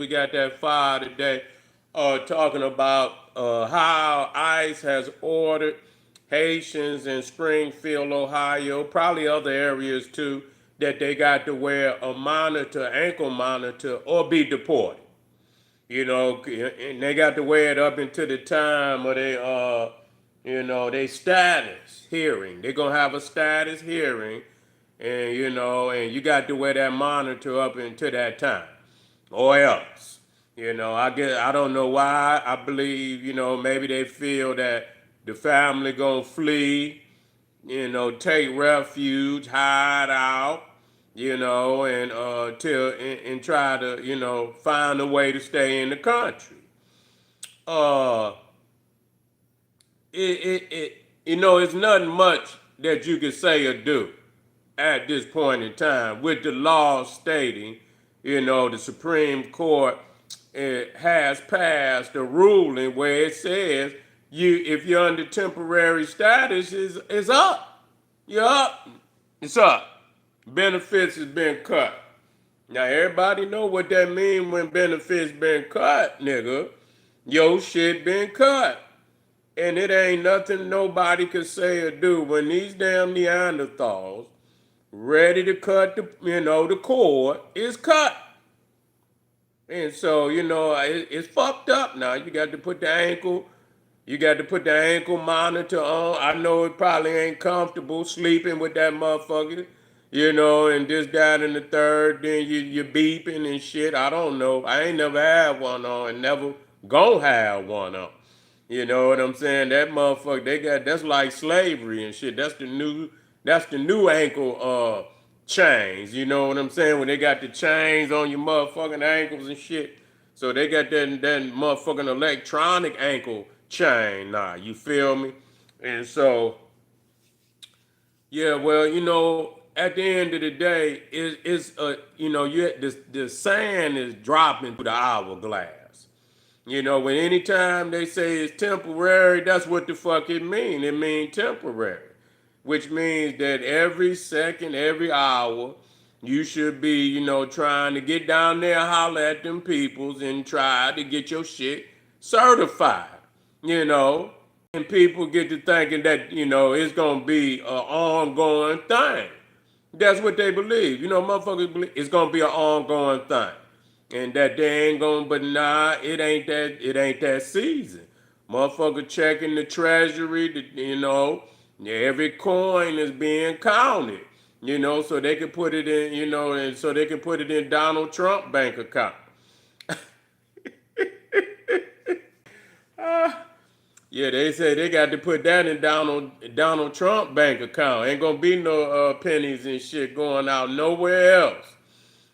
We got that fire today talking about how ICE has ordered Haitians in Springfield, Ohio, probably other areas too, that they got to wear a monitor, ankle monitor, or be deported. And they got to wear it up until the time of they status hearing. They're gonna have a status hearing, and you got to wear that monitor up until that time, or else. I don't know why. I believe, maybe they feel that the family gonna flee, take refuge, hide out, and try to, find a way to stay in the country. Uh, it's nothing much that you can say or do at this point in time, with the law stating, the Supreme Court has passed a ruling where it says if you're under temporary status is up. You're up. It's up. Benefits has been cut. Now everybody know what that mean when benefits been cut, nigga. Your shit been cut. And it ain't nothing nobody could say or do when these damn Neanderthals ready to cut the cord is cut. And so, it's fucked up now. You got to put the ankle monitor on. I know it probably ain't comfortable sleeping with that motherfucker, and this, that, and the third. Then you beeping and shit. I don't know. I ain't never had one on and never gonna have one on. You know what I'm saying? That motherfucker, that's like slavery and shit. That's the new ankle chains. You know what I'm saying? When they got the chains on your motherfucking ankles and shit. So they got that motherfucking electronic ankle chain now. You feel me? And so, yeah, well, at the end of the day, the sand is dropping through the hourglass. When anytime they say it's temporary, that's what the fuck it mean. It mean temporary, which means that every second, every hour, you should be, trying to get down there and holler at them peoples and try to get your shit certified, you know. And people get to thinking that, it's gonna be an ongoing thing. That's what they believe. Motherfuckers believe it's gonna be an ongoing thing. And that they ain't gonna, but nah, it ain't that season. Motherfucker checking the treasury, every coin is being counted, so they can put it in, and so they can put it in Donald Trump bank account. Yeah, they say they got to put that in Donald Trump bank account. Ain't gonna be no pennies and shit going out nowhere else.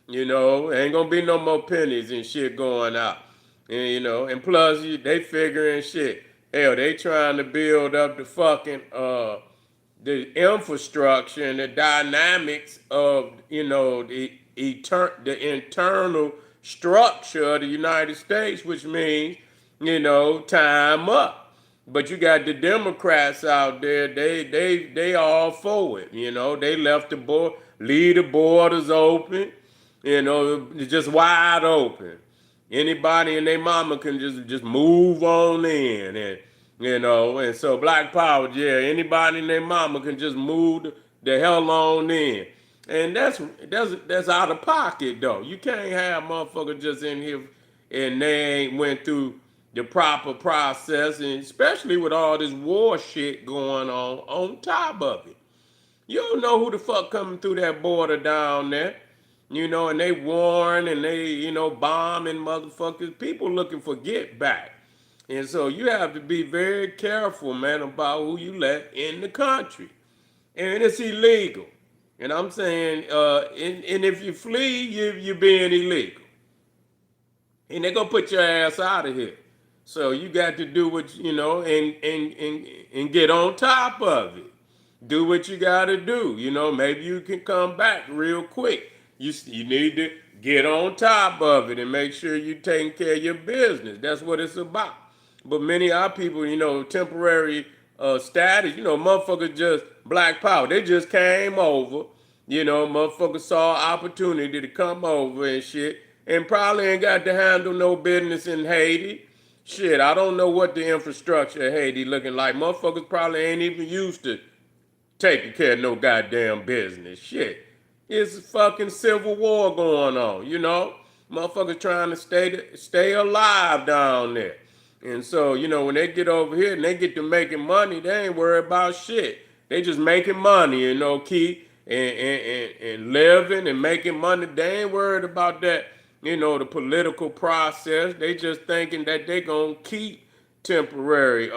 Ain't gonna be no more pennies and shit going out. And plus they figuring shit. Hell, they trying to build up the infrastructure and the dynamics of the internal structure of the United States, which means time up. But you got the Democrats out there; they all for it. They left leave the borders open. Just wide open. Anybody and their mama can just move on in, and so Black Power, yeah, anybody and their mama can just move the hell on in, and that's out of pocket though. You can't have motherfuckers just in here and they ain't went through the proper process, and especially with all this war shit going on top of it. You don't know who the fuck coming through that border down there. And they warn and they, bombing motherfuckers. People looking for get back. And so you have to be very careful, man, about who you let in the country. And it's illegal. And I'm saying, and if you flee, you're being illegal. And they're gonna put your ass out of here. So you got to do what and get on top of it. Do what you gotta do. Maybe you can come back real quick. You need to get on top of it and make sure you taking care of your business. That's what it's about. But many of our people, temporary status, motherfuckers just Black Power. They just came over. Motherfuckers saw opportunity to come over and shit. and probably ain't got to handle no business in Haiti. Shit, I don't know what the infrastructure of Haiti looking like. Motherfuckers probably ain't even used to taking care of no goddamn business. Shit. It's a fucking civil war going on, you know? Motherfuckers trying to stay alive down there. And so, when they get over here and they get to making money, they ain't worried about shit. They just making money, Key, and living and making money. They ain't worried about that, the political process. They just thinking that they gonna keep temporary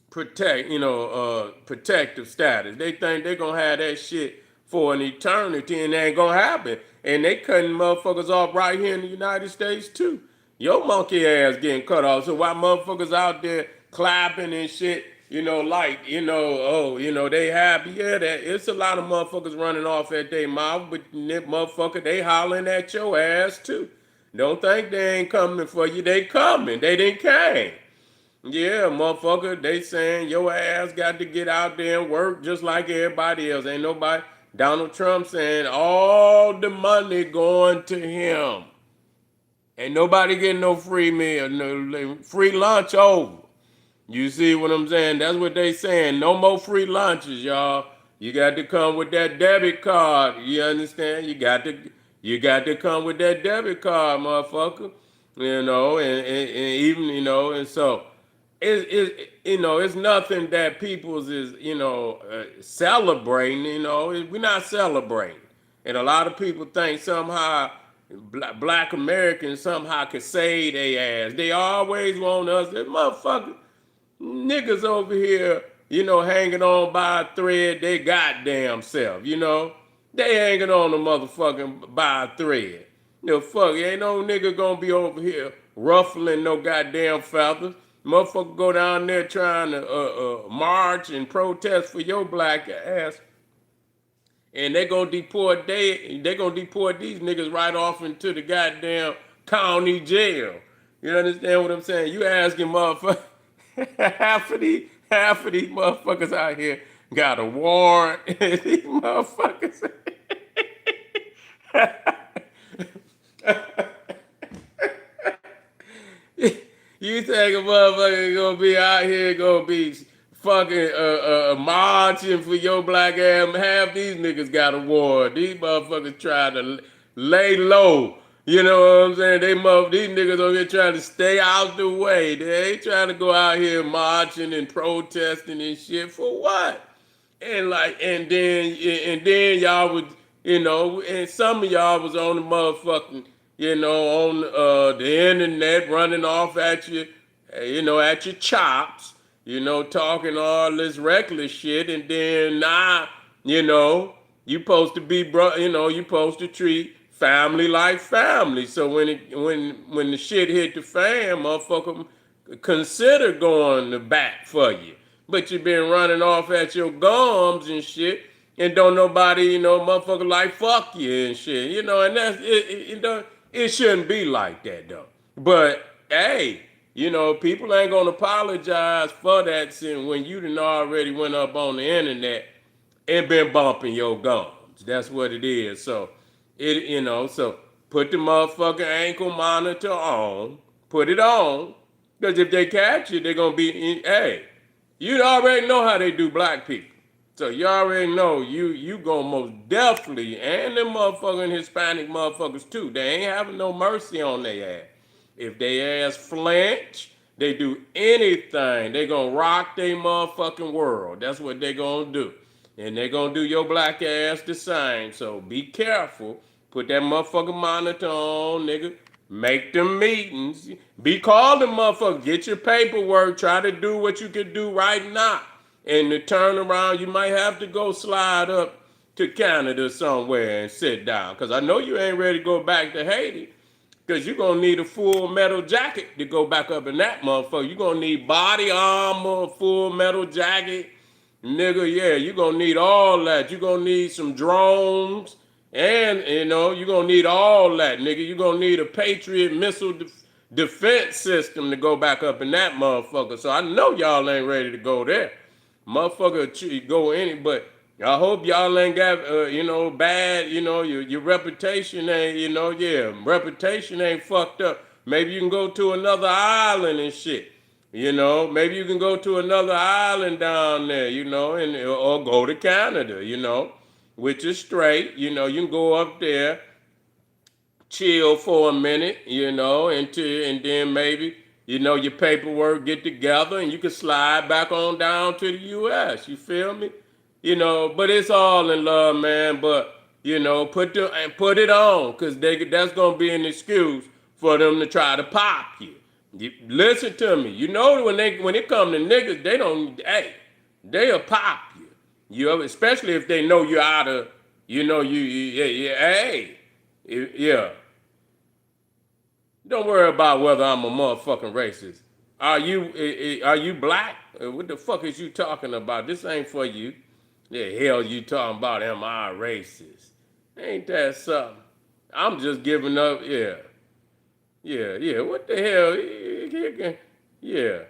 protective status. They think they're gonna have that shit for an eternity, and it ain't gonna happen. And they cutting motherfuckers off right here in the United States too. Your monkey ass getting cut off. So why motherfuckers out there clapping and shit, they happy. Yeah, that it's a lot of motherfuckers running off at their mouth, but motherfucker, they hollering at your ass too. Don't think they ain't coming for you. They coming. They didn't came. Yeah, motherfucker, they saying your ass got to get out there and work just like everybody else. Ain't nobody. Donald Trump saying all the money going to him. Ain't nobody getting no free meal, no free lunch over. You see what I'm saying? That's what they saying. No more free lunches, y'all. You got to come with that debit card. You understand? You got to come with that debit card, motherfucker. And even, and so it's nothing that people's is, celebrating, we're not celebrating. And a lot of people think somehow black Americans somehow can save their ass. They always want us, that motherfucker, niggas over here, hanging on by a thread, they goddamn self, They hanging on the motherfucking by a thread. Fuck, ain't no nigga gonna be over here ruffling no goddamn feathers. Motherfucker go down there trying to march and protest for your black ass. And they gonna deport these niggas right off into the goddamn county jail. You understand what I'm saying? You asking motherfuckers, half of these motherfuckers out here got a warrant. These motherfuckers. You think a motherfucker gonna be out here gonna be fucking marching for your black ass? Half these niggas got a warrant. These motherfuckers trying to lay low. You know what I'm saying? These niggas over here trying to stay out the way. They ain't trying to go out here marching and protesting and shit for what? And then y'all would, and some of y'all was on the motherfucking, on the internet running off at you, at your chops, talking all this reckless shit, and then now, you supposed to be, you supposed to treat family like family. So when the shit hit the fan, motherfucker, consider going to bat for you. But you been running off at your gums and shit, and don't nobody, motherfucker like fuck you and shit, and that's it shouldn't be like that though. But hey, people ain't gonna apologize for that since when you done already went up on the internet and been bumping your gums. That's what it is. So so put the motherfucking ankle monitor on, put it on, because if they catch you, they're gonna be hey. You already know how they do black people. So you already know you gonna most definitely, and them motherfucking Hispanic motherfuckers too, they ain't having no mercy on their ass. If they ass flinch, they do anything, they gonna rock their motherfucking world. That's what they gonna do. And they gonna do your black ass the same. So be careful. Put that motherfucking monitor on, nigga. Make them meetings. Be called them motherfuckers. Get your paperwork. Try to do what you can do right now. And to turn around, you might have to go slide up to Canada somewhere and sit down. Because I know you ain't ready to go back to Haiti. Because you're going to need a full metal jacket to go back up in that motherfucker. You're going to need body armor, full metal jacket. Nigga, yeah, you're going to need all that. You're going to need some drones. And, you're going to need all that, nigga. You're going to need a Patriot missile defense system to go back up in that motherfucker. So I know y'all ain't ready to go there. Motherfucker go any, but I hope y'all ain't got, bad, your reputation ain't, reputation ain't fucked up. Maybe you can go to another island and shit. Maybe you can go to another island down there, and or go to Canada, which is straight. You can go up there, chill for a minute, and then maybe, your paperwork get together and you can slide back on down to the US. You feel me? But it's all in love, man. But put it on, cause that's gonna be an excuse for them to try to pop you. Listen to me. When it come to niggas, they don't. Hey, they'll pop you. Especially if they know you're out of. Hey, yeah. Don't worry about whether I'm a motherfucking racist. Are you black? What the fuck is you talking about? This ain't for you. The hell you talking about? Am I racist? Ain't that something? I'm just giving up. Yeah, yeah. What the hell? Yeah.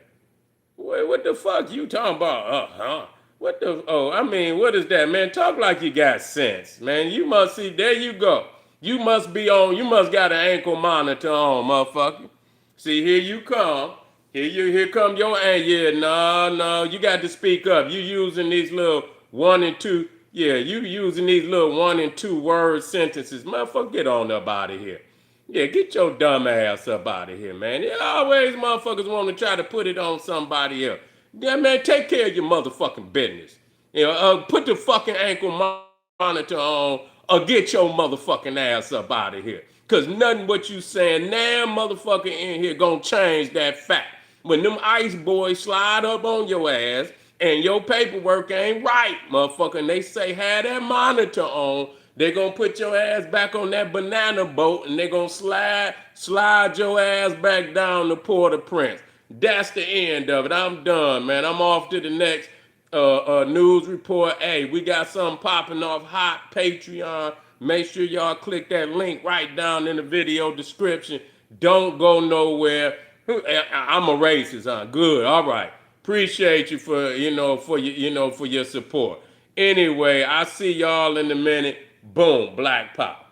What the fuck you talking about? What the? Oh, I mean, what is that, man? Talk like you got sense, man. You must see. There you go. You must be on. You must got an ankle monitor on, motherfucker. See, here you come. Here come your yeah. No. You got to speak up. You using these little one and two. Yeah, you using these little 1 and 2 word sentences, motherfucker. Get on up out of here. Yeah, get your dumb ass up out of here, man. They always motherfuckers want to try to put it on somebody else. Yeah, man, take care of your motherfucking business. Put the fucking ankle monitor on or get your motherfucking ass up out of here. Cause nothing what you saying now, motherfucker, in here gonna change that fact. When them ice boys slide up on your ass and your paperwork ain't right, motherfucker, and they say have that monitor on, they gonna put your ass back on that banana boat and they gonna slide your ass back down to Port-au-Prince. That's the end of it. I'm done, man. I'm off to the next news report. Hey, we got something popping off hot. Patreon. Make sure y'all click that link right down in the video description. Don't go nowhere. I'm a racist, huh? Good. All right. Appreciate you for for your support. Anyway, I see y'all in a minute. Boom, Black Pop.